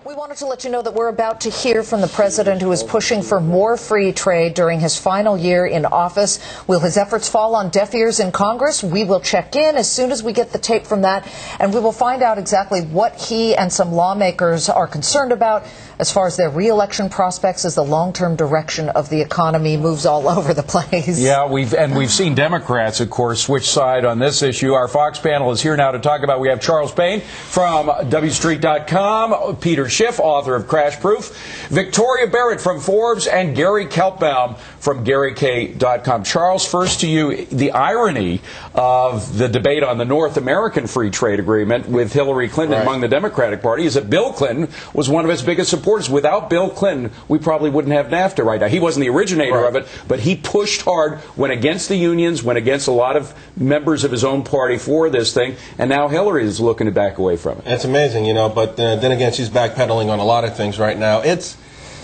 We wanted to let you know that we're about to hear from the president who is pushing for more free trade during his final year in office. Will his efforts fall on deaf ears in Congress? We will check in as soon as we get the tape from that, and we will find out exactly what he and some lawmakers are concerned about as far as their re-election prospects as the long-term direction of the economy moves all over the place. Yeah, we've seen Democrats, of course, switch side on this issue. Our Fox panel is here now to talk about. We have Charles Payne from WStreet.com, Peter Schiff, author of Crash Proof, Victoria Barrett from Forbes, and Gary Keltbaum from GaryK.com. Charles, first to you, the irony of the debate on the North American Free Trade Agreement with Hillary Clinton among the Democratic Party is that Bill Clinton was one of its biggest supporters. Without Bill Clinton, we probably wouldn't have NAFTA right now. He wasn't the originator of it, but he pushed hard, went against the unions, went against a lot of members of his own party for this thing, and now Hillary is looking to back away from it. It's amazing, but then again, she's backpedaling on a lot of things right now.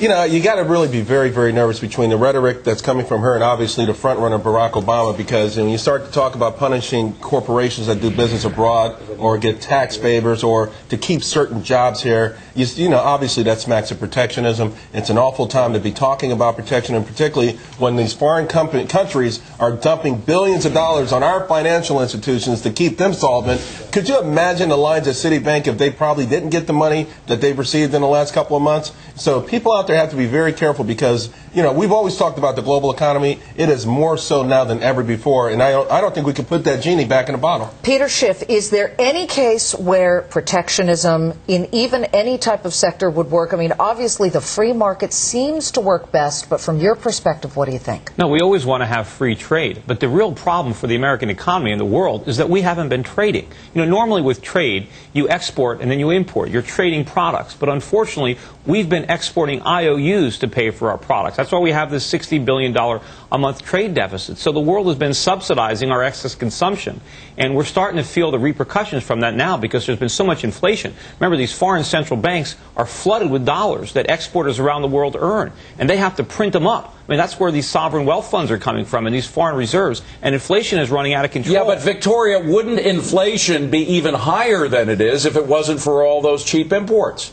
You got to really be very, very nervous between the rhetoric that's coming from her and obviously the front runner Barack Obama, because when you start to talk about punishing corporations that do business abroad or get tax favors or to keep certain jobs here, obviously that smacks of protectionism. It's an awful time to be talking about protection, and particularly when these foreign countries are dumping billions of dollars on our financial institutions to keep them solvent. Could you imagine the lines at Citibank if they probably didn't get the money that they've received in the last couple of months? So people out there have to be very careful because, we've always talked about the global economy. It is more so now than ever before, and I don't think we can put that genie back in the bottle. Peter Schiff, is there any case where protectionism in even any type of sector would work? I mean, obviously the free market seems to work best, but from your perspective, what do you think? No, we always want to have free trade, but the real problem for the American economy and the world is that we haven't been trading. Normally with trade, you export and then you import. You're trading products, but unfortunately, we've been exporting IOUs to pay for our products. That's why we have this $60 billion a month trade deficit. So the world has been subsidizing our excess consumption, and we're starting to feel the repercussions from that now because there's been so much inflation. Remember, these foreign central banks are flooded with dollars that exporters around the world earn, and they have to print them up. I mean, that's where these sovereign wealth funds are coming from and these foreign reserves, and inflation is running out of control. Yeah, but Victoria, wouldn't inflation be even higher than it is if it wasn't for all those cheap imports?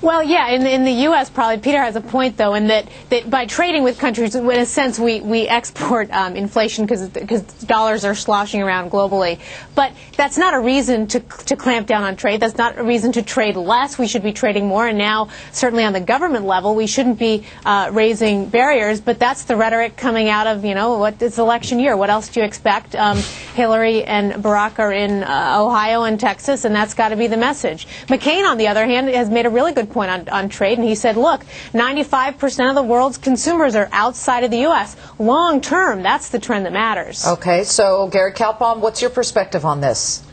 Well, yeah, in the U.S., probably Peter has a point, though, in that by trading with countries, in a sense, we export inflation because dollars are sloshing around globally. But that's not a reason to clamp down on trade. That's not a reason to trade less. We should be trading more. And now, certainly on the government level, we shouldn't be raising barriers. But that's the rhetoric coming out of, it's election year. What else do you expect? Hillary and Barack are in Ohio and Texas, and that's got to be the message. McCain, on the other hand, has made a really good point on trade, and he said, look, 95% of the world's consumers are outside of the U.S. Long term, that's the trend that matters. Okay, so Gary Keltbaum, what's your perspective on this?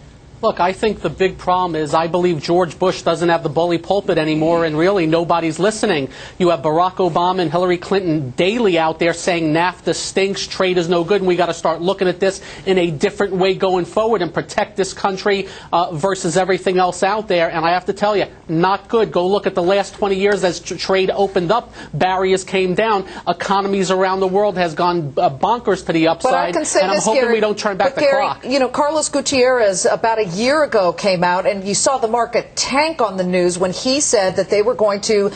Look, I think the big problem is I believe George Bush doesn't have the bully pulpit anymore, and really nobody's listening. You have Barack Obama and Hillary Clinton daily out there saying NAFTA stinks, trade is no good, and we got to start looking at this in a different way going forward and protect this country versus everything else out there. And I have to tell you, not good. Go look at the last 20 years as trade opened up, barriers came down, economies around the world has gone bonkers to the upside, and I'm hoping Gary, we don't turn back the clock. Carlos Gutierrez, about a year ago, came out, and you saw the market tank on the news when he said that they were going to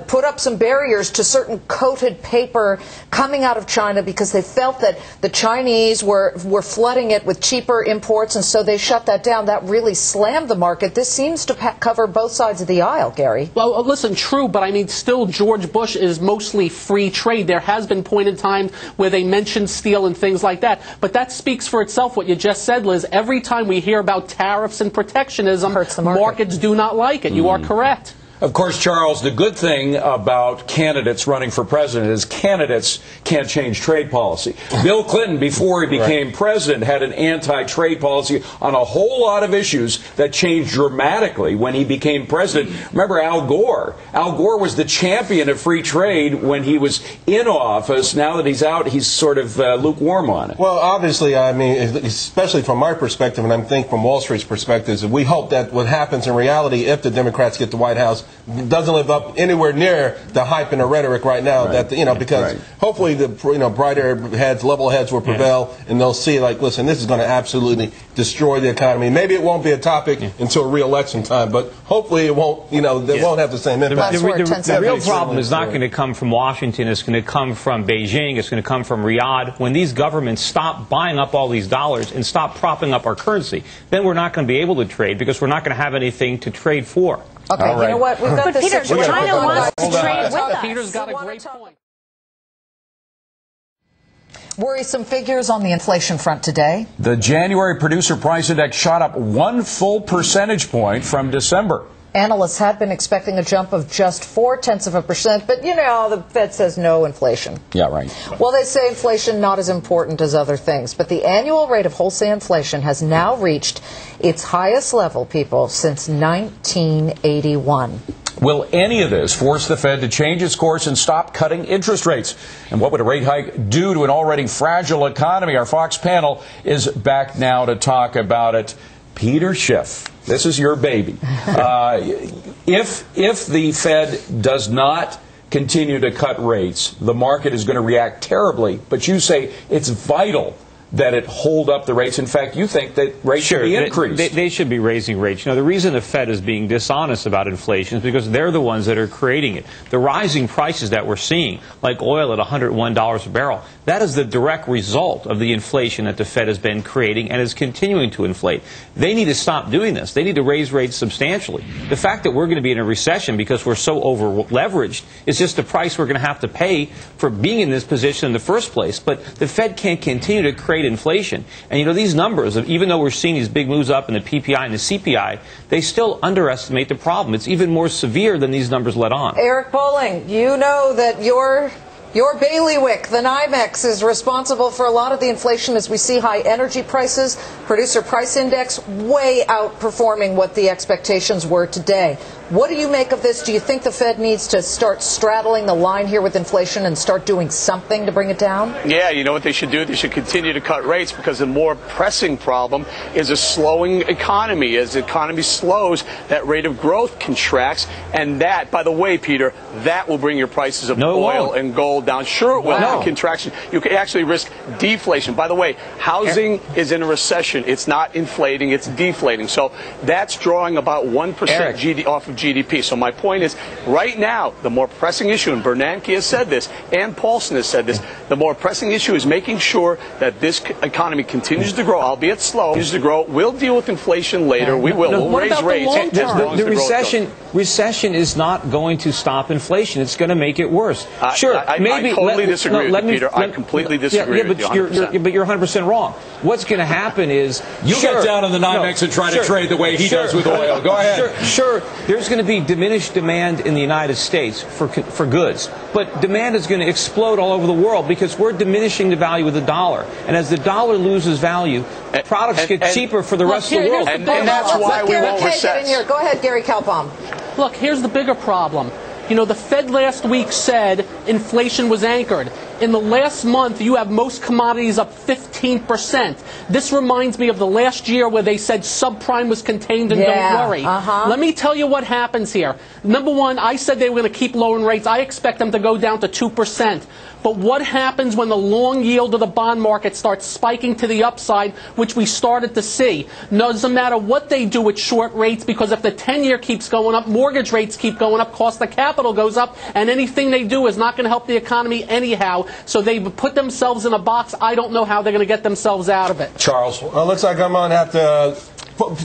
put up some barriers to certain coated paper coming out of China because they felt that the Chinese were flooding it with cheaper imports, and so they shut that down. That really slammed the market. This seems to cover both sides of the aisle, Gary. Well, listen, true, but I mean, still, George Bush is mostly free trade. There has been point in time where they mentioned steel and things like that, but that speaks for itself, what you just said, Liz. Every time we hear about tariffs and protectionism, markets do not like it. You are correct. Of course, Charles, the good thing about candidates running for president is candidates can't change trade policy. Bill Clinton, before he became president, had an anti-trade policy on a whole lot of issues that changed dramatically when he became president. Remember Al Gore? Al Gore was the champion of free trade when he was in office. Now that he's out, he's sort of lukewarm on it. Well, obviously, I mean, especially from my perspective, and I think from Wall Street's perspective, we hope that what happens in reality, if the Democrats get the White House, doesn't live up anywhere near the hype and the rhetoric right now. That because hopefully the brighter heads, level heads will prevail, and they'll see like, listen, this is going to absolutely destroy the economy. Maybe it won't be a topic until re-election time, but hopefully it won't. They won't have the same impact. The real problem is not going to come from Washington. It's going to come from Beijing. It's going to come from Riyadh. When these governments stop buying up all these dollars and stop propping up our currency, then we're not going to be able to trade because we're not going to have anything to trade for. Okay, you know what? We've got but Peter, China wants to trade with us. Peter's got a great point. Worrisome figures on the inflation front today. The January producer price index shot up 1 full percentage point from December. Analysts had been expecting a jump of just 0.4%, but the Fed says no inflation. Yeah, right. Well, they say inflation not as important as other things, but the annual rate of wholesale inflation has now reached its highest level, people, since 1981. Will any of this force the Fed to change its course and stop cutting interest rates? And what would a rate hike do to an already fragile economy? Our Fox panel is back now to talk about it. Peter Schiff, this is your baby. If the Fed does not continue to cut rates, the market is going to react terribly. But you say it's vital that it hold up the rates. In fact, you think that rates should be increased. They should be raising rates. The reason the Fed is being dishonest about inflation is because they're the ones that are creating it. The rising prices that we're seeing, like oil at $101 a barrel, that is the direct result of the inflation that the Fed has been creating and is continuing to inflate. They need to stop doing this. They need to raise rates substantially. The fact that we're going to be in a recession because we're so over-leveraged is just the price we're going to have to pay for being in this position in the first place. But the Fed can't continue to create inflation. And these numbers, even though we're seeing these big moves up in the PPI and the CPI, they still underestimate the problem. It's even more severe than these numbers let on. Eric Bolling, you know that your bailiwick, the NYMEX, is responsible for a lot of the inflation as we see high energy prices, producer price index way outperforming what the expectations were today. What do you make of this? Do you think the Fed needs to start straddling the line here with inflation and start doing something to bring it down? Yeah, you know what they should do? They should continue to cut rates because the more pressing problem is a slowing economy. As the economy slows, that rate of growth contracts. And that, by the way, Peter, that will bring your prices of oil and gold down. Sure it will. The contraction. You can actually risk deflation. By the way, housing is in a recession. It's not inflating, it's deflating. So that's drawing about 1% off of GDP. So my point is, right now, the more pressing issue, and Bernanke has said this, and Paulson has said this, the more pressing issue is making sure that this economy continues to grow, albeit slow, continues to grow. We'll deal with inflation later. We will. We'll raise rates. The recession is not going to stop inflation. It's going to make it worse. Sure, maybe. I totally disagree with you, Peter. I completely disagree with you. But you're 100% wrong. What's going to happen is you get down on the NYMEX and try to trade the way he does with oil. Go ahead. Sure. There's going to be diminished demand in the United States for goods, but demand is going to explode all over the world because we're diminishing the value of the dollar. And as the dollar loses value, products get cheaper for the rest of the world. And that's why we won't recess. Go ahead, Gary Kalbaum. Look, here's the bigger problem. The Fed last week said inflation was anchored. In the last month, you have most commodities up 15%. This reminds me of the last year where they said subprime was contained and don't worry. Let me tell you what happens here. Number one, I said they were going to keep lowering rates. I expect them to go down to 2%. But what happens when the long yield of the bond market starts spiking to the upside, which we started to see? Doesn't matter what they do with short rates, because if the 10-year keeps going up, mortgage rates keep going up, cost of capital goes up, and anything they do is not going to help the economy anyhow. So they've put themselves in a box. I don't know how they're going to get themselves out of it. Charles? Well, looks like I'm going to have to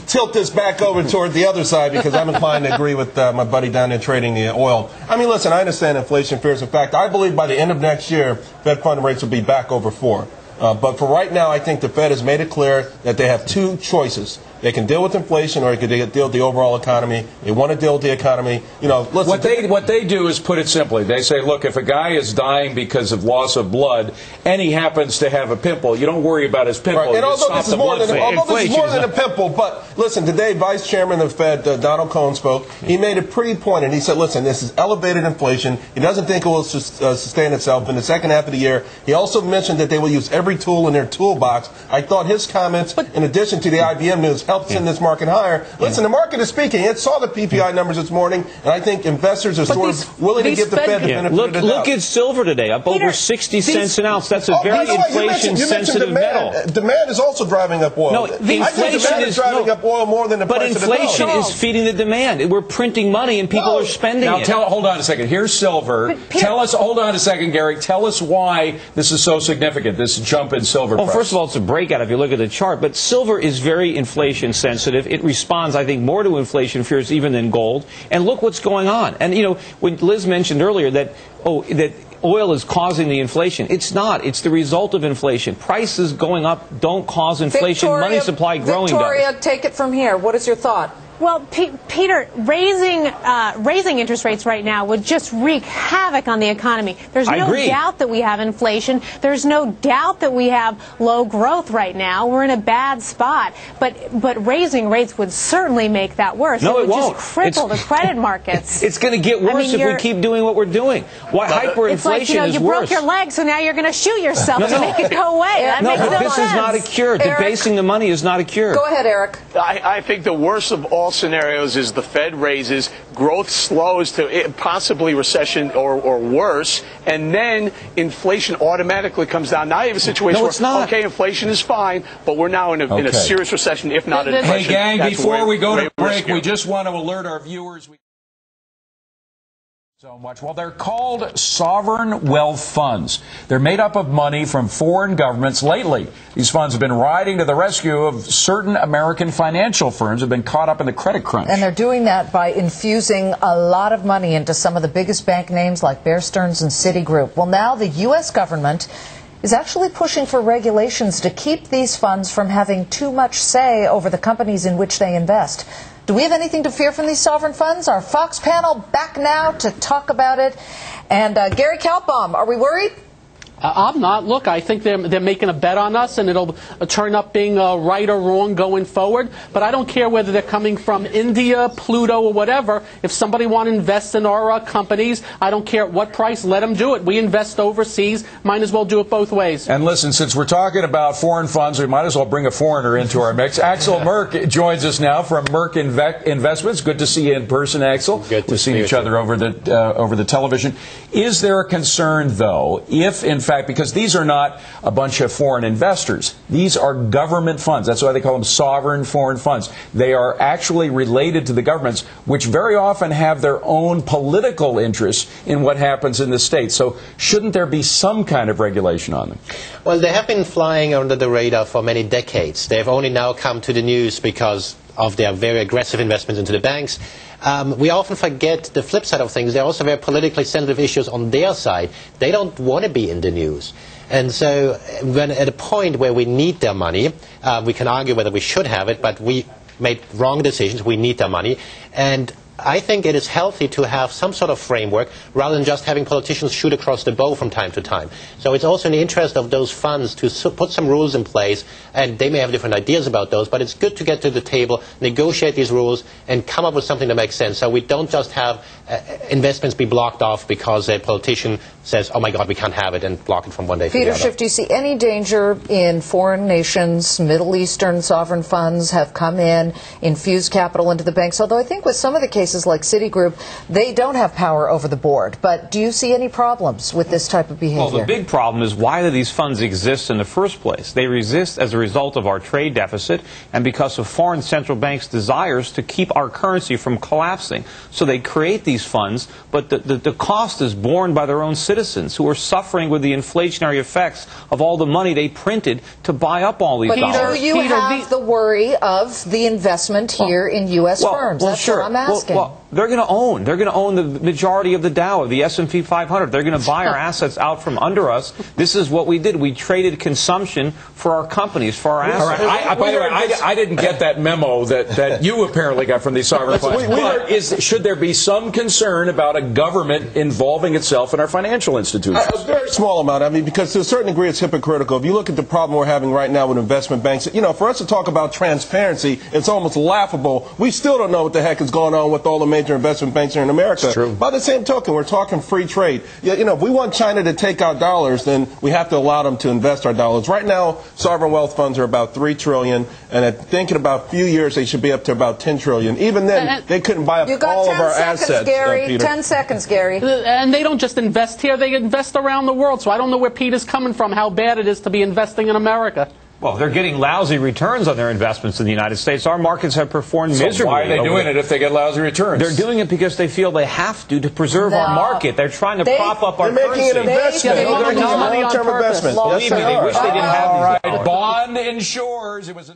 tilt this back over toward the other side because I'm inclined to agree with my buddy down there trading the oil. I mean, listen, I understand inflation fears. In fact, I believe by the end of next year, Fed fund rates will be back over 4. But for right now, I think the Fed has made it clear that they have two choices. They can deal with inflation, or they can deal with the overall economy. They want to deal with the economy. Listen, what they do is put it simply. They say, look, if a guy is dying because of loss of blood and he happens to have a pimple, you don't worry about his pimple. Right. And although this is more than a pimple, but listen, today Vice Chairman of the Fed, Donald Cohen, spoke. He made a pretty point, and he said, listen, this is elevated inflation. He doesn't think it will sustain itself in the second half of the year. He also mentioned that they will use every tool in their toolbox. I thought his comments, in addition to the IBM news, helped send this market higher. Listen, the market is speaking. It saw the PPI numbers this morning, and I think investors are sort of willing to give the Fed the benefit of the doubt. Look at silver today, up over 60 cents an ounce. That's a very inflation-sensitive metal. Demand is also driving up oil. No, inflation is driving up oil more than the price of the dollar. But inflation is feeding the demand. We're printing money, and people are spending it. Now, hold on a second. Here's silver. Hold on a second, Gary. Tell us why this is so significant, this jump in silver price. Well, first of all, it's a breakout if you look at the chart, but silver is very inflation sensitive. It responds, I think, more to inflation fears even than gold. And look what's going on. And, you know, when Liz mentioned earlier that oil is causing the inflation. It's not. It's the result of inflation. Prices going up don't cause inflation. Money supply growing does. Victoria, take it from here. What is your thought? Well, Peter, raising interest rates right now would just wreak havoc on the economy. There's no doubt that we have inflation. There's no doubt that we have low growth right now. We're in a bad spot. But raising rates would certainly make that worse. No, it Just won't. cripple the credit markets. It's going to get worse if we keep doing what we're doing. Why hyperinflation it's like, is you worse. broke your leg, so now you're going to shoot yourself to make it go away. That makes no this sense. is not a cure. Debasing the money is not a cure. Go ahead, Eric. I think the worst of all scenarios is the Fed raises, growth slows to possibly recession or worse, and then inflation automatically comes down. Now you have a situation where, okay, inflation is fine, but we're now in a serious recession, if not a depression. Hey, gang, before we go to break, we just want to alert our viewers. So much. Well, they're called sovereign wealth funds. They're made up of money from foreign governments. Lately, these funds have been riding to the rescue of certain American financial firms who have been caught up in the credit crunch. And they're doing that by infusing a lot of money into some of the biggest bank names like Bear Stearns and Citigroup. Well, now the U.S. government is actually pushing for regulations to keep these funds from having too much say over the companies in which they invest. Do we have anything to fear from these sovereign funds? Our Fox panel back now to talk about it. And Gary Kaltbaum, are we worried? I'm not. Look, I think they're making a bet on us, and it'll turn up being right or wrong going forward. But I don't care whether they're coming from India, Pluto, or whatever. If somebody want to invest in our companies, I don't care at what price, let them do it. We invest overseas. Might as well do it both ways. And listen, since we're talking about foreign funds, we might as well bring a foreigner into our mix. Axel Merck joins us now from Merck Investments. Good to see you in person, Axel. Good to see each other over the television. Is there a concern, though, if in fact, because these are not a bunch of foreign investors. These are government funds. That's why they call them sovereign foreign funds. They are actually related to the governments, which very often have their own political interests in what happens in the states. So shouldn't there be some kind of regulation on them? Well, they have been flying under the radar for many decades. They've only now come to the news because of their very aggressive investments into the banks. We often forget the flip side of things. There are also very politically sensitive issues on their side. They don't want to be in the news. And so when at a point where we need their money, we can argue whether we should have it, but we made wrong decisions. We need their money. And I think it is healthy to have some sort of framework rather than just having politicians shoot across the bow from time to time. So it's also in the interest of those funds to put some rules in place, and they may have different ideas about those, but it's good to get to the table, negotiate these rules, and come up with something that makes sense so we don't just have investments be blocked off because a politician says, oh my God, we can't have it, and block it from one day to the other. Peter Schiff, do you see any danger in foreign nations, Middle Eastern sovereign funds have come in, infused capital into the banks, although I think with some of the cases like Citigroup, they don't have power over the board. But do you see any problems with this type of behavior? Well, the big problem is why do these funds exist in the first place? They exist as a result of our trade deficit and because of foreign central banks' desires to keep our currency from collapsing. So they create these funds, but the cost is borne by their own citizens who are suffering with the inflationary effects of all the money they printed to buy up all these dollars. But do you have the worry of the investment here in U.S. firms? That's sure. what I'm asking. Well, they're going to own. They're going to own the majority of the Dow, of the S&P 500. They're going to buy our assets out from under us. This is what we did. We traded consumption for our companies, for our assets. All right. By the way, I didn't get that memo that you apparently got from these sovereign funds. But should there be some concern about a government involving itself in our financial institutions? A very small amount. I mean, because to a certain degree it's hypocritical. If you look at the problem we're having right now with investment banks, for us to talk about transparency, it's almost laughable. We still don't know what the heck is going on with all the major major investment banks here in America. It's true. By the same token, we're talking free trade. You know, if we want China to take our dollars, then we have to allow them to invest our dollars. Right now, sovereign wealth funds are about $3 trillion, and I think in about a few years they should be up to about $10 trillion. Even then, they couldn't buy up all of our assets. Gary. Peter. 10 seconds, Gary. And they don't just invest here, they invest around the world. So I don't know where Peter's coming from, how bad it is to be investing in America. Well, they're getting lousy returns on their investments in the United States. Our markets have performed miserably. So why are they doing it if they get lousy returns? They're doing it because they feel they have to preserve our market. They're trying to prop up our currency. They're making an investment. They're making long-term investment. Believe me, they wish they didn't have these. All right, bond insures. It was a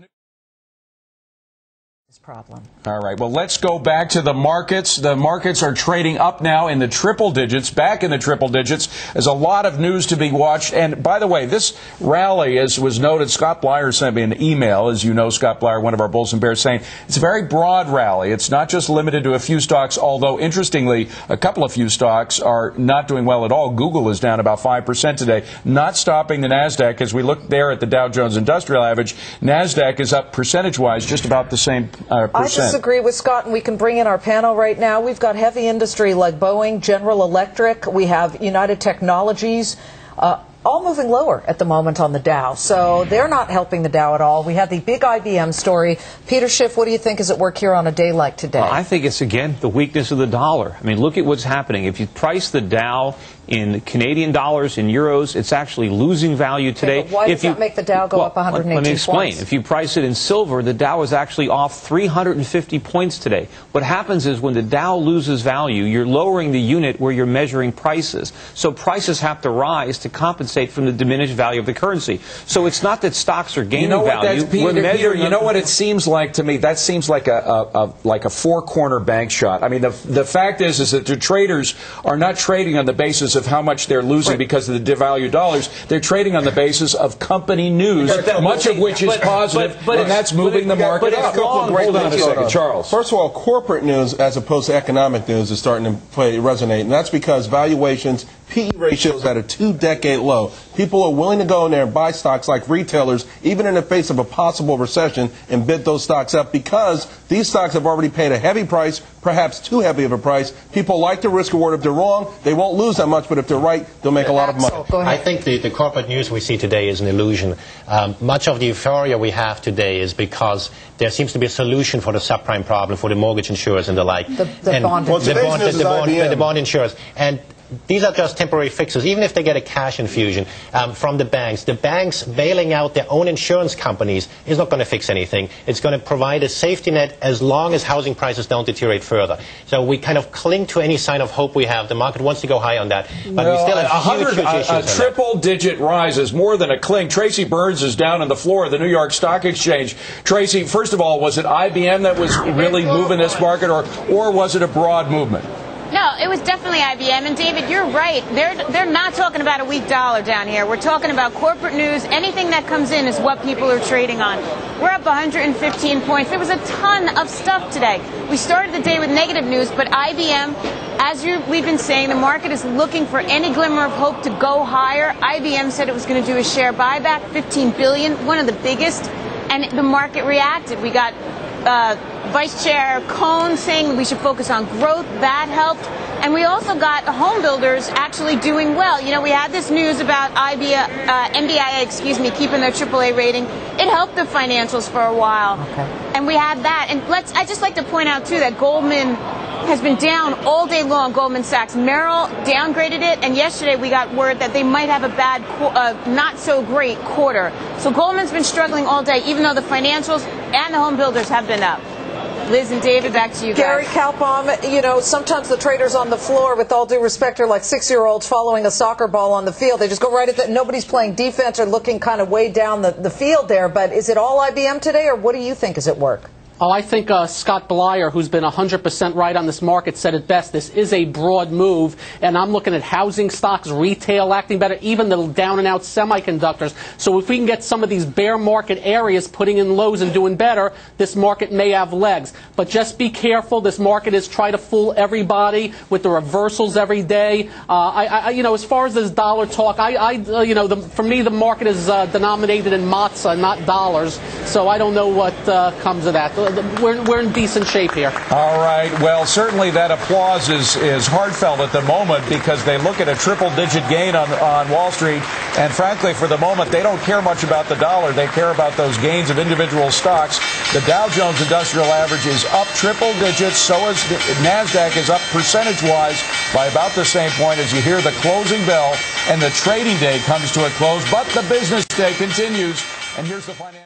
problem. All right, well, let's go back to the markets. The markets are trading up now in the triple digits, back in the triple digits. There's a lot of news to be watched. And by the way, this rally, as was noted, Scott Blyer sent me an email. As you know, Scott Blyer, one of our Bulls and Bears, saying it's a very broad rally. It's not just limited to a few stocks, although, interestingly, a couple of few stocks are not doing well at all. Google is down about 5% today, not stopping the NASDAQ. As we look there at the Dow Jones Industrial Average, NASDAQ is up percentage-wise just about the same percent. I disagree with Scott, and we can bring in our panel right now. We've got heavy industry like Boeing, General Electric. We have United Technologies, all moving lower at the moment on the Dow. So they're not helping the Dow at all. We have the big IBM story. Peter Schiff, what do you think is at work here on a day like today? I think it's, again, the weakness of the dollar. I mean, look at what's happening. If you price the Dow in Canadian dollars, in euros, it's actually losing value today. Okay, but why does that make the Dow go up 118 Let me explain. points? If you price it in silver, the Dow is actually off 350 points today. What happens is when the Dow loses value, you're lowering the unit where you're measuring prices. So prices have to rise to compensate from the diminished value of the currency. So it's not that stocks are gaining value. Peter, you know what it seems like to me? That seems like a four-corner bank shot. I mean, the fact is that the traders are not trading on the basis of how much they're losing because of the devalued dollars. They're trading on the basis of company news, much of which is positive, and that's moving the market up. Hold on a second, Charles. First of all, corporate news as opposed to economic news is starting to resonate, and that's because valuations, PE ratios at a two-decade low. People are willing to go in there and buy stocks like retailers, even in the face of a possible recession, and bid those stocks up because these stocks have already paid a heavy price, perhaps too heavy of a price. People like the risk reward. If they're wrong, they won't lose that much, but if they're right, they'll make a lot of money. I think the corporate news we see today is an illusion. Much of the euphoria we have today is because there seems to be a solution for the subprime problem, for the mortgage insurers and the like. The bond insurers. And these are just temporary fixes, even if they get a cash infusion from the banks. The banks bailing out their own insurance companies is not going to fix anything. It's going to provide a safety net as long as housing prices don't deteriorate further. So we kind of cling to any sign of hope we have. The market wants to go high on that, but we still have huge issues. A triple-digit rise is more than a cling. Tracy Burns is down on the floor of the New York Stock Exchange. Tracy, first of all, was it IBM that was really moving this market, or was it a broad movement? No, it was definitely IBM. And David, you're right. They're not talking about a weak dollar down here. We're talking about corporate news. Anything that comes in is what people are trading on. We're up 115 points. There was a ton of stuff today. We started the day with negative news, but IBM, as we've been saying, the market is looking for any glimmer of hope to go higher. IBM said it was going to do a share buyback, $15 billion, one of the biggest, and the market reacted. We got Vice Chair Cohn saying we should focus on growth. That helped. And we also got home builders actually doing well. You know, we had this news about NBIA, keeping their AAA rating. It helped the financials for a while. Okay. And we had that. And I'd just like to point out, too, that Goldman has been down all day long, Goldman Sachs. Merrill downgraded it, and yesterday we got word that they might have a bad, not-so-great quarter. So Goldman's been struggling all day, even though the financials and the home builders have been up. Liz and David, back to you guys. Gary Kalpom, you know, sometimes the traders on the floor, with all due respect, are like 6-year-olds following a soccer ball on the field. They just go right at that. Nobody's playing defense or looking kind of way down the field there. But is it all IBM today, or what do you think is at work? Oh, I think Scott Blyer, who's been 100% right on this market, said it best. This is a broad move, and I'm looking at housing stocks, retail acting better, even the down-and-out semiconductors. So if we can get some of these bear market areas putting in lows and doing better, this market may have legs. But just be careful. This market is trying to fool everybody with the reversals every day. You know, as far as this dollar talk, for me, the market is denominated in matzah, not dollars. So I don't know what comes of that. we're in decent shape here. All right. Well, certainly that applause is heartfelt at the moment because they look at a triple-digit gain on Wall Street, and frankly, for the moment, they don't care much about the dollar. They care about those gains of individual stocks. The Dow Jones Industrial Average is up triple digits. So is the NASDAQ is up percentage-wise by about the same point as you hear the closing bell, and the trading day comes to a close, but the business day continues. And here's the financial.